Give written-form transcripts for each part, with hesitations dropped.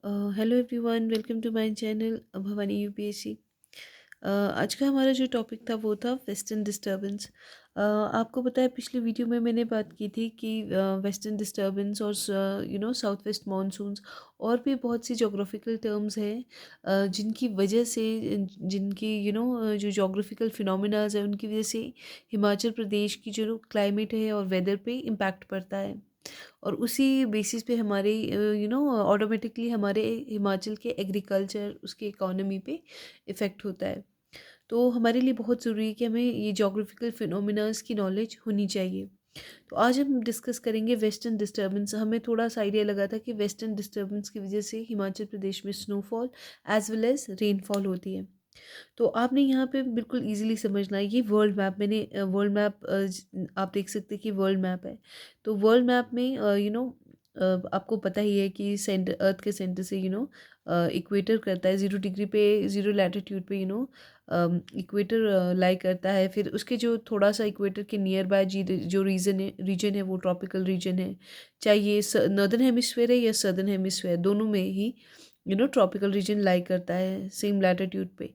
Hello everyone, welcome to my channel Bhavani UPSC. आज का हमारा जो टॉपिक था वो था वेस्टर्न डिस्टर्बेंस। आपको पता है पिछली वीडियो में मैंने बात की थी कि वेस्टर्न डिस्टर्बेंस और साउथ वेस्ट मानसून्स और भी बहुत सी जोग्राफिकल टर्म्स हैं, जिनकी वजह से जिनकी जो जोग्राफिकल फिनोमिनाज है उनकी वजह से हिमाचल प्रदेश की जो क्लाइमेट है और वेदर पे इम्पैक्ट पड़ता है। और उसी बेसिस पे हमारे ऑटोमेटिकली हमारे हिमाचल के एग्रीकल्चर उसके इकोनॉमी पे इफ़ेक्ट होता है। तो हमारे लिए बहुत ज़रूरी है कि हमें ये जोग्राफिकल फिनोमिनास की नॉलेज होनी चाहिए। तो आज हम डिस्कस करेंगे वेस्टर्न डिस्टर्बेंस। हमें थोड़ा सा आइडिया लगा था कि वेस्टर्न डिस्टर्बेंस की वजह से हिमाचल प्रदेश में snowfall as well as rainfall होती है। तो आपने यहाँ पे बिल्कुल इजीली समझना है। ये वर्ल्ड मैप मैंने वर्ल्ड मैप आप देख सकते हैं कि वर्ल्ड मैप है। तो वर्ल्ड मैप में आपको पता ही है कि सेंटर अर्थ के सेंटर से इक्वेटर करता है 0 डिग्री पे, 0 लैटिट्यूड पे इक्वेटर लाई करता है। फिर उसके जो थोड़ा सा इक्वेटर के नियर बाय जो रीजन है वो ट्रॉपिकल रीजन है। चाहे ये नॉर्दर्न हेमिस्फेयर है या सदर्न हेमिस्फेयर, दोनों में ही ट्रॉपिकल रीजन लाई करता है सेम लैटिट्यूड पे।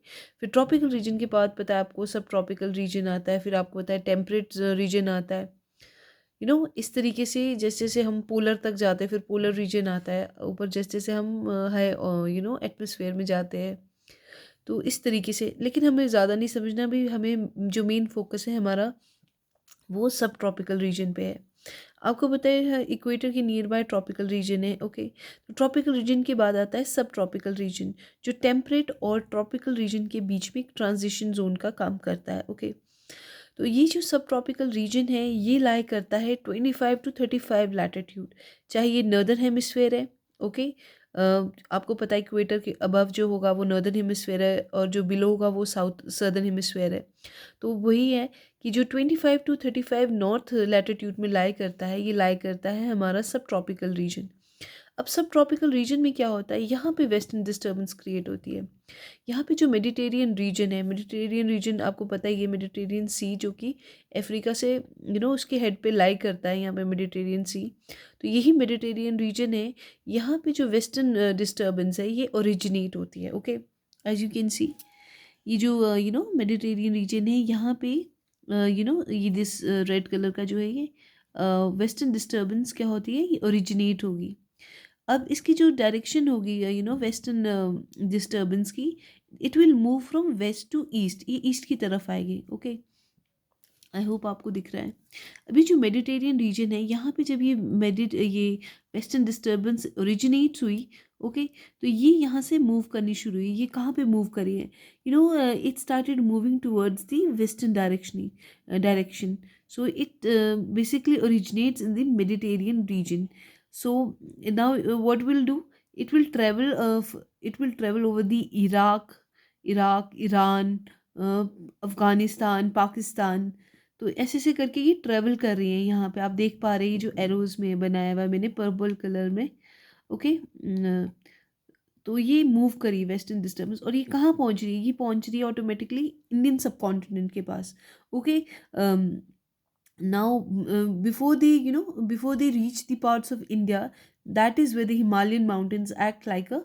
फिर ट्रॉपिकल रीजन के बाद पता है आपको सब ट्रॉपिकल रीजन आता है। फिर आपको पता है टेम्परेट रीजन आता है। इस तरीके से जैसे जैसे हम पोलर तक जाते हैं फिर पोलर रीजन आता है ऊपर, जैसे जैसे हम है एटमॉस्फेयर में जाते हैं। तो इस तरीके से, लेकिन हमें ज़्यादा नहीं समझना भी, हमें जो मेन फोकस है हमारा वो सब ट्रॉपिकल रीजन पे है। आपको बताइए इक्वेटर के नियर बाय ट्रॉपिकल रीजन है। ओके, तो ट्रॉपिकल रीजन के बाद आता है सब ट्रॉपिकल रीजन, जो टेम्परेट और ट्रॉपिकल रीजन के बीच में एक ट्रांजिशन जोन का काम करता है। ओके, तो ये जो सब ट्रॉपिकल रीजन है ये लाई करता है 25 to 35 लैटिट्यूड, चाहे ये नर्दर्न हेमिस्फेयर है। ओके, आपको पता है इक्वेटर के अबव जो होगा वो नर्दर्न हेमिस्फेयर है और जो बिलो होगा वो साउथ सदर्न हेमिस्फेयर है। तो वही है कि जो 25 to 35 नॉर्थ लैटिट्यूड में लाई करता है, ये लाई करता है हमारा सब ट्रॉपिकल रीजन। अब सब ट्रॉपिकल रीजन में क्या होता है, यहाँ पे वेस्टर्न डिस्टर्बेंस क्रिएट होती है। यहाँ पे जो मेडिटेरियन रीजन है, मेडिटेरियन रीजन आपको पता है, ये मेडिटेरियन सी जो कि अफ्रीका से उसके हेड पे लाई करता है, यहाँ पे मेडिटेरियन सी। तो यही मेडिटेरियन रीजन है। यहाँ पे जो वेस्टर्न डिस्टर्बेंस है ये ओरिजिनेट होती है। Okay, as you can see, ये जो मेडिटेरियन रीजन है यहाँ पे ये दिस रेड कलर का जो है ये वेस्टर्न डिस्टर्बेंस क्या होती है, ये ओरिजिनेट होगी। अब इसकी जो डायरेक्शन होगी वेस्टर्न डिस्टर्बेंस की, it will move from west to east, ये ईस्ट की तरफ आएगी। ओके, आई होप आपको दिख रहा है। अभी जो मेडिटेरियन रीजन है यहाँ पे जब ये वेस्टर्न डिस्टर्बेंस ओरिजिनेट हुई, ओके, तो ये यहाँ से मूव करनी शुरू हुई। ये कहाँ पे मूव करी है, it started moving towards the western direction. So it basically originates in the Mediterranean reason. So now what will do, it will travel over the Iraq, Iran, Afghanistan, Pakistan. तो ऐसे ऐसे करके ये ट्रैवल कर रही है। यहाँ पे आप देख पा रहे हैं, ये जो एरोज़ में बनाया हुआ है मैंने पर्पल कलर में। ओके, तो ये मूव करी वेस्टर्न डिस्टर्बेंस और ये कहाँ पहुँच रही है, ये पहुँच रही है ऑटोमेटिकली इंडियन सब कॉन्टिनेंट के पास। Okay, now before they reach the parts of India, that is where the Himalayan mountains act like a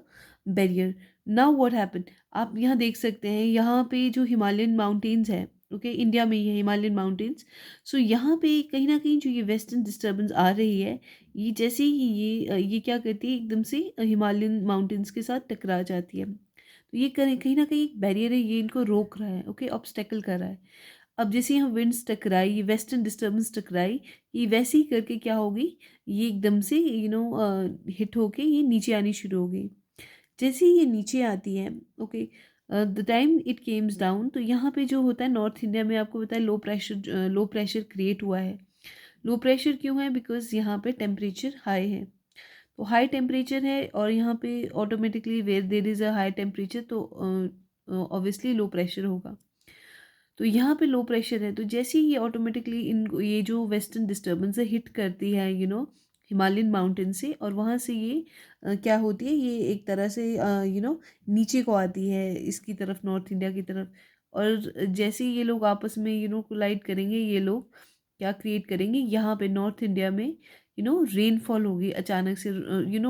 barrier. Now what happened, आप यहाँ देख सकते हैं, यहाँ पे जो हिमालयन माउंटेन्स है, ओके, इंडिया में ही है हिमालयन माउंटेन्स। सो यहाँ पे कहीं ना कहीं जो ये वेस्टर्न डिस्टर्बेंस आ रही है, ये जैसे ही ये क्या करती है, एकदम से हिमालयन माउंटेन्स के साथ टकरा जाती है। तो ये कहीं ना कहीं एक बैरियर है, ये इनको रोक रहा है। ओके, ऑब्स्टेकल कर रहा है। अब जैसे यहाँ विंड्स टकराई, ये वेस्टर्न डिस्टर्बेंस टकराई, ये वैसे ही करके क्या होगी, ये एकदम से हिट होके ये नीचे आनी शुरू हो गई। जैसे ही ये नीचे आती है, okay, the time it Kemps down, तो यहाँ पे जो होता है नॉर्थ इंडिया में आपको पता है लो प्रेशर क्रिएट हुआ है। लो प्रेशर क्यों है, बिकॉज यहाँ पे टेम्परेचर हाई है। तो हाई टेम्परेचर है और यहाँ पे automatically where there is a high temperature, तो ऑब्वियसली लो प्रेशर होगा। तो यहाँ पे लो प्रेशर है, तो जैसे ही ये ऑटोमेटिकली इनको ये जो वेस्टर्न डिस्टर्बेंस है हिट करती है हिमालयन माउंटेन से, और वहाँ से ये क्या होती है, ये एक तरह से नीचे को आती है इसकी तरफ, नॉर्थ इंडिया की तरफ। और जैसे ही ये लोग आपस में कोलाइड करेंगे, ये लोग क्या क्रिएट करेंगे यहाँ पे नॉर्थ इंडिया में, रेनफॉल होगी अचानक से,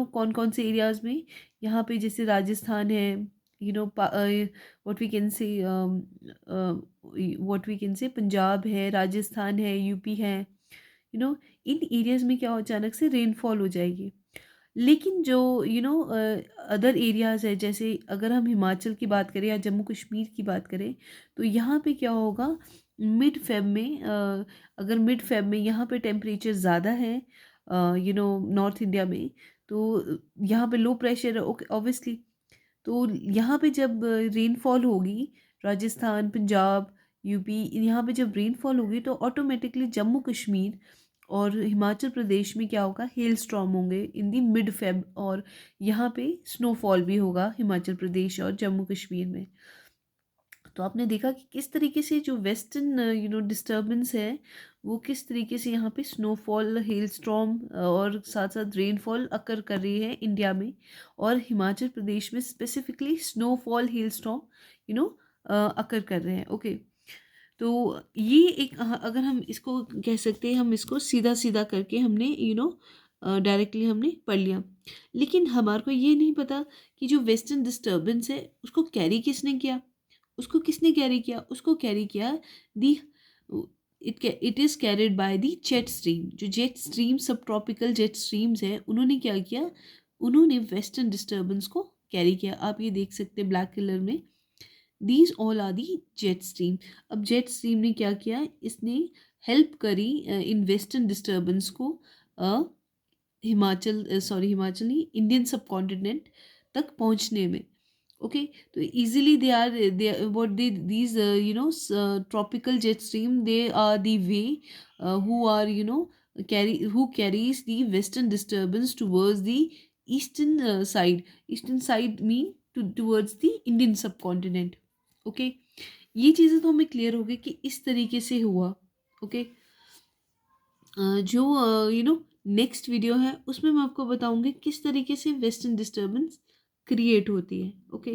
कौन कौन से एरियाज़ में, यहाँ पे जैसे राजस्थान है, what we can say what we can say Punjab है, राजस्थान है, यूपी है, इन एरियाज़ में क्या हो, अचानक से रेनफॉल हो जाएगी। लेकिन जो अदर एरियाज़ है, जैसे अगर हम हिमाचल की बात करें या जम्मू कश्मीर की बात करें, तो यहाँ पे क्या होगा, मिड फेब में, अगर मिड फेब में यहाँ पे टेम्परेचर ज़्यादा है, नॉर्थ इंडिया में, तो यहाँ पे लो प्रेशर है, ओके ऑब्वियसली। तो यहाँ पे जब रेनफॉल होगी, राजस्थान, पंजाब, यूपी, यहाँ पे जब रेनफॉल होगी तो ऑटोमेटिकली जम्मू कश्मीर और हिमाचल प्रदेश में क्या होगा, हेल स्टॉर्म होंगे इन दी मिड फेब, और यहाँ पे स्नोफॉल भी होगा हिमाचल प्रदेश और जम्मू कश्मीर में। तो आपने देखा कि किस तरीके से जो वेस्टर्न डिस्टर्बेंस है, वो किस तरीके से यहाँ पे स्नोफॉल, हेल स्टॉर्म और साथ साथ रेनफॉल अकर कर रही है इंडिया में, और हिमाचल प्रदेश में स्पेसिफिकली स्नोफॉल, हेल स्टॉर्म अकर कर रहे हैं। ओके, तो ये एक अगर हम इसको कह सकते हैं, हम इसको सीधा सीधा करके हमने डायरेक्टली हमने पढ़ लिया। लेकिन हमारे को ये नहीं पता कि जो वेस्टर्न डिस्टर्बेंस है उसको कैरी किसने किया, उसको किसने कैरी किया, उसको कैरी किया the it is carried by the jet stream. जो jet stream, subtropical jet streams हैं, उन्होंने क्या किया, उन्होंने वेस्टर्न डिस्टर्बेंस को कैरी किया। आप ये देख सकते हैं ब्लैक कलर में, these all are the jet stream. अब जेट स्ट्रीम ने क्या किया, इसने हेल्प करी इन वेस्टर्न डिस्टर्बेंस को हिमाचल नहीं, इंडियन सब कॉन्टिनेंट तक पहुंचने में। ओके, तो easily they what they these tropical jet stream, they are the way who are carries the western disturbance towards the eastern side mean towards the Indian subcontinent. Okay, ये चीज़ें तो हमें clear हो गई कि इस तरीके से हुआ। ओके, जो नेक्स्ट वीडियो है उसमें मैं आपको बताऊंगी किस तरीके से वेस्टर्न डिस्टर्बेंस क्रिएट होती है। ओके,